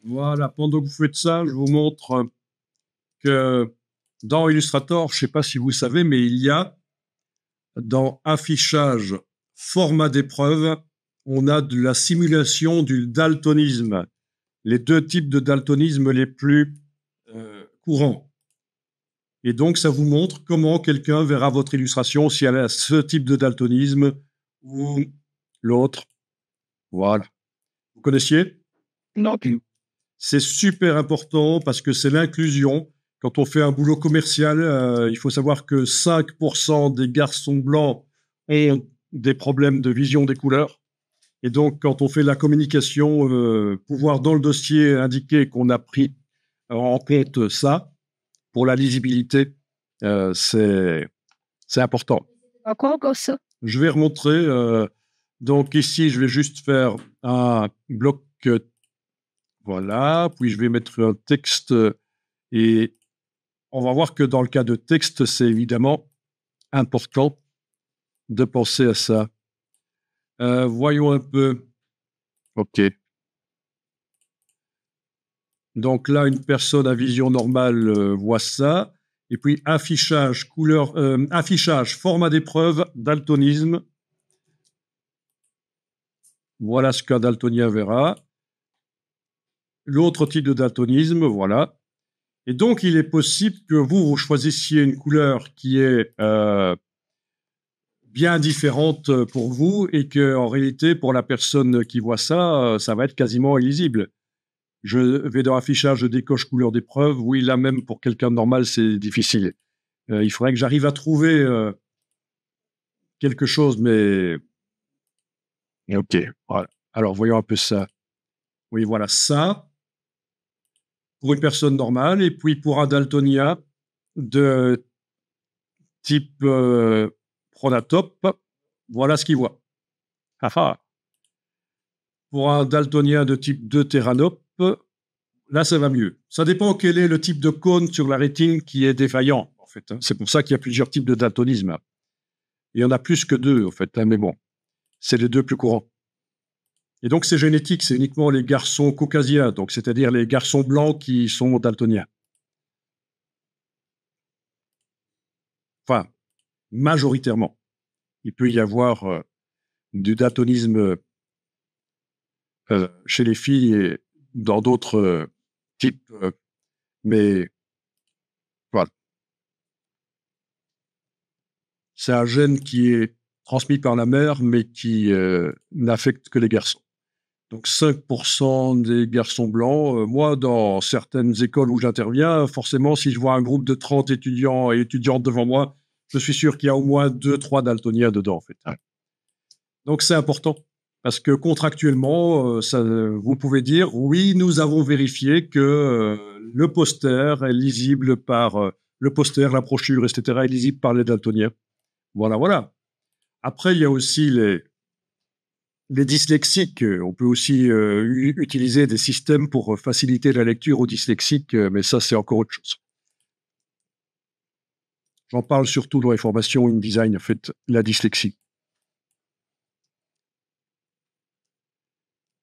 Voilà, pendant que vous faites ça, je vous montre que dans Illustrator, je ne sais pas si vous savez, mais il y a dans affichage, format d'épreuve, on a de la simulation du daltonisme, les deux types de daltonisme les plus courants. Et donc, ça vous montre comment quelqu'un verra votre illustration si elle a ce type de daltonisme ou l'autre. Voilà. Vous connaissiez? Non. C'est super important parce que c'est l'inclusion. Quand on fait un boulot commercial, il faut savoir que 5% des garçons blancs ont des problèmes de vision des couleurs. Et donc, quand on fait la communication, pouvoir dans le dossier indiquer qu'on a pris en compte ça pour la lisibilité, c'est important. Encore comme ça. Je vais remontrer. Donc ici, je vais juste faire un bloc. Voilà. Puis je vais mettre un texte et on va voir que dans le cas de texte, c'est évidemment important de penser à ça. Voyons un peu. OK. Donc là, une personne à vision normale voit ça. Et puis affichage, couleur, affichage, format d'épreuve, daltonisme. Voilà ce qu'un daltonien verra. L'autre type de daltonisme, voilà. Et donc, il est possible que vous choisissiez une couleur qui est bien différente pour vous et que, en réalité, pour la personne qui voit ça, ça va être quasiment illisible. Je vais dans affichage, je décoche couleur d'épreuve. Oui, là même, pour quelqu'un de normal, c'est difficile. Il faudrait que j'arrive à trouver quelque chose, mais... OK, voilà. Alors, voyons un peu ça. Oui, voilà, ça, pour une personne normale, et puis pour un daltonien de type Pronatop, voilà ce qu'il voit. Pour un daltonien de type 2 Terranop, là, ça va mieux. Ça dépend quel est le type de cône sur la rétine qui est défaillant, en fait. Hein. C'est pour ça qu'il y a plusieurs types de daltonisme. Il y en a plus que deux, en fait. Hein, mais bon, c'est les deux plus courants. Et donc, c'est génétique, c'est uniquement les garçons caucasiens, donc c'est-à-dire les garçons blancs qui sont daltoniens. Enfin, majoritairement. Il peut y avoir du daltonisme chez les filles et dans d'autres types, mais voilà. C'est un gène qui est transmis par la mère, mais qui n'affecte que les garçons. Donc 5% des garçons blancs. Moi, dans certaines écoles où j'interviens, forcément, si je vois un groupe de 30 étudiants et étudiantes devant moi, je suis sûr qu'il y a au moins 2-3 daltoniens dedans, en fait. Donc c'est important. Parce que contractuellement, vous pouvez dire, oui, nous avons vérifié que le poster est lisible par le poster, la brochure, etc., est lisible par les daltoniens. Voilà, voilà. Après, il y a aussi les dyslexiques. On peut aussi utiliser des systèmes pour faciliter la lecture aux dyslexiques, mais ça, c'est encore autre chose. J'en parle surtout dans les formations InDesign, en fait, la dyslexie.